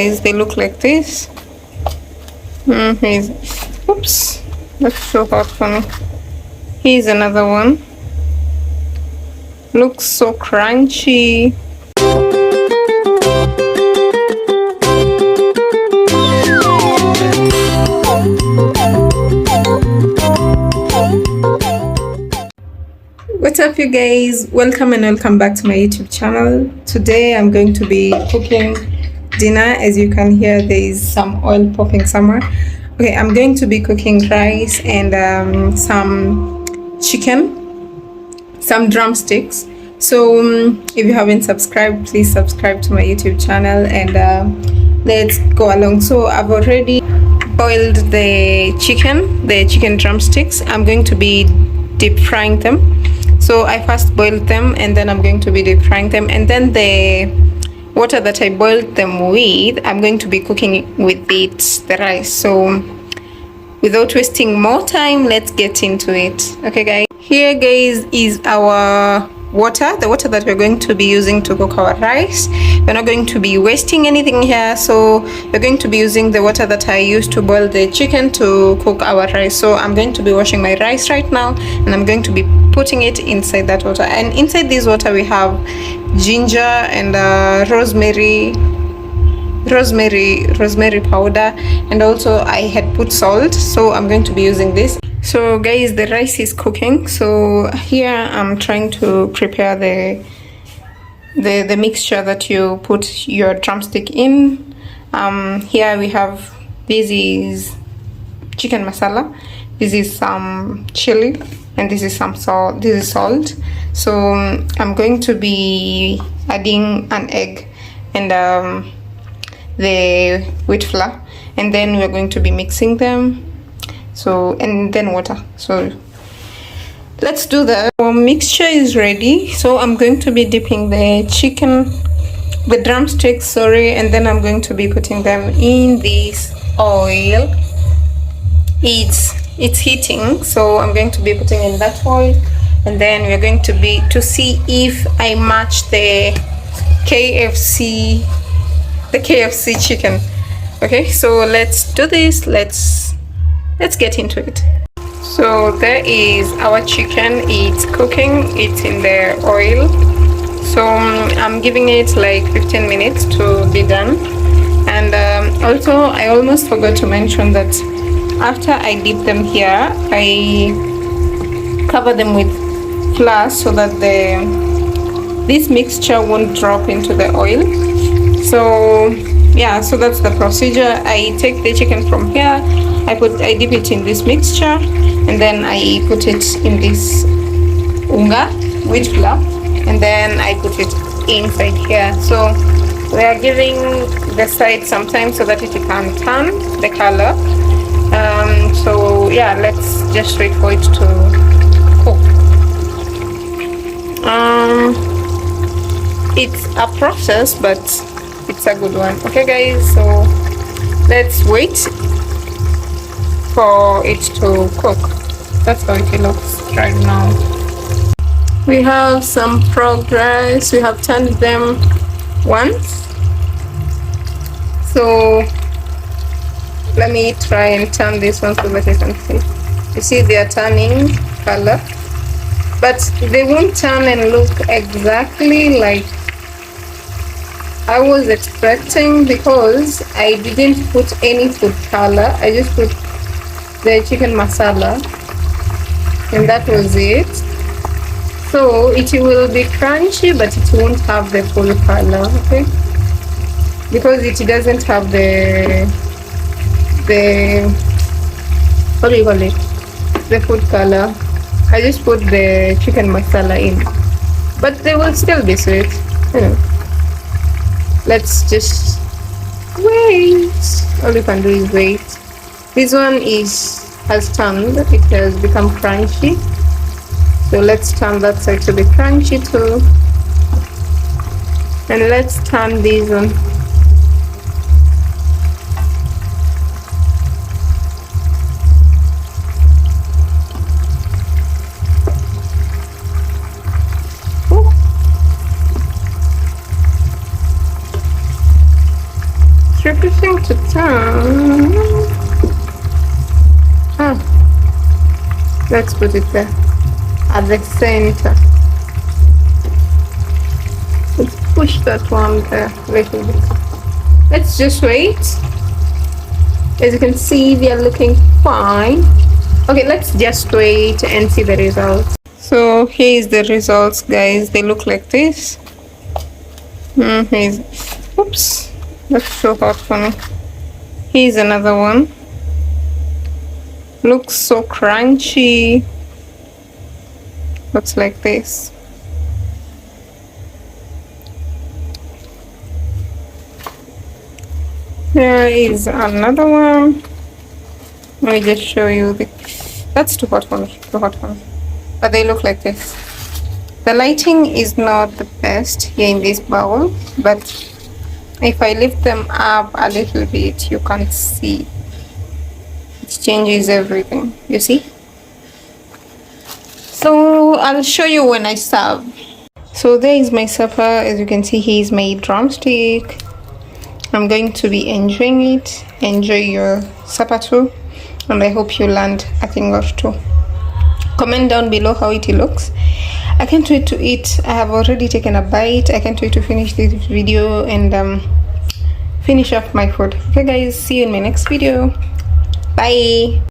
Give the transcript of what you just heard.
guys, they look like this. Oops, that's so hot for me. Here's another one. Looks so crunchy. What's up, you guys? Welcome and welcome back to my YouTube channel. Today I'm going to be cooking dinner. As you can hear, there is some oil popping somewhere. Okay, I'm going to be cooking rice and some chicken, some drumsticks. So if you haven't subscribed, please subscribe to my YouTube channel and let's go along. So I've already boiled the chicken drumsticks. I'm going to be deep frying them. So I first boiled them and then I'm going to be deep frying them, and then the water that I boiled them with, I'm going to be cooking with it the rice. So without wasting more time, let's get into it. Okay guys, here guys is our water, the water that we're going to be using to cook our rice. We're not going to be wasting anything here, so we're going to be using the water that I used to boil the chicken to cook our rice. So I'm going to be washing my rice right now and I'm going to be putting it inside that water. And inside this water we have ginger and rosemary powder, and also I had put salt, so I'm going to be using this. So guys, the rice is cooking. So here I'm trying to prepare the mixture that you put your drumstick in. Here we have, this is chicken masala, this is some chili, and this is some salt. This is salt. So I'm going to be adding an egg and the wheat flour, and then we're going to be mixing them. So, and then water. So let's do that. Our mixture is ready. So I'm going to be dipping the drumsticks, and then I'm going to be putting them in this oil. It's heating, so I'm going to be putting in that oil, and then we're going to see if I match the KFC chicken. Okay, so let's do this. Let's get into it. So there is our chicken. It's cooking, it's in the oil. So I'm giving it like 15 minutes to be done. And also I almost forgot to mention that after I dip them here, I cover them with flour so that this mixture won't drop into the oil. So yeah, so that's the procedure. I take the chicken from here, I dip it in this mixture, and then I put it in this unga, wheat flour, and then I put it inside here. So we are giving the side some time so that it can turn the color. So yeah, let's just wait for it to cook. It's a process, but it's a good one. Okay guys, so let's wait for it to cook. That's how it looks right now. We have some progress. We have turned them once. So let me try and turn this one so that you can see. You see they are turning color, but they won't turn and look exactly like I was expecting, because I didn't put any food color. I just put the chicken masala and that was it. So it will be crunchy, but it won't have the full color, okay? Because it doesn't have the what do you call it? The food color. I just put the chicken masala in, but they will still be sweet. Let's just wait. All you can do is wait. This one has turned. It has become crunchy. So let's turn that side to be crunchy too. And let's turn this one. everything to turn. Let's put it there at the center. Let's push that one there a little bit. Let's just wait. As you can see, we are looking fine. Okay, let's just wait and see the results. So here is the results, guys. They look like this. Oops, that's so hot for me. Here's another one. Looks so crunchy. Looks like this. There is another one. Let me just show you that's too hot for me. But they look like this. The lighting is not the best here in this bowl, but if I lift them up a little bit, you can see it changes everything. You see? So I'll show you when I serve. So there is my supper. As you can see, here's my drumstick. I'm going to be enjoying it. Enjoy your supper too, and I hope you learned a thing or two. Comment down below how it looks. I can't wait to eat. I have already taken a bite. I can't wait to finish this video and finish off my food. Okay guys, see you in my next video. Bye.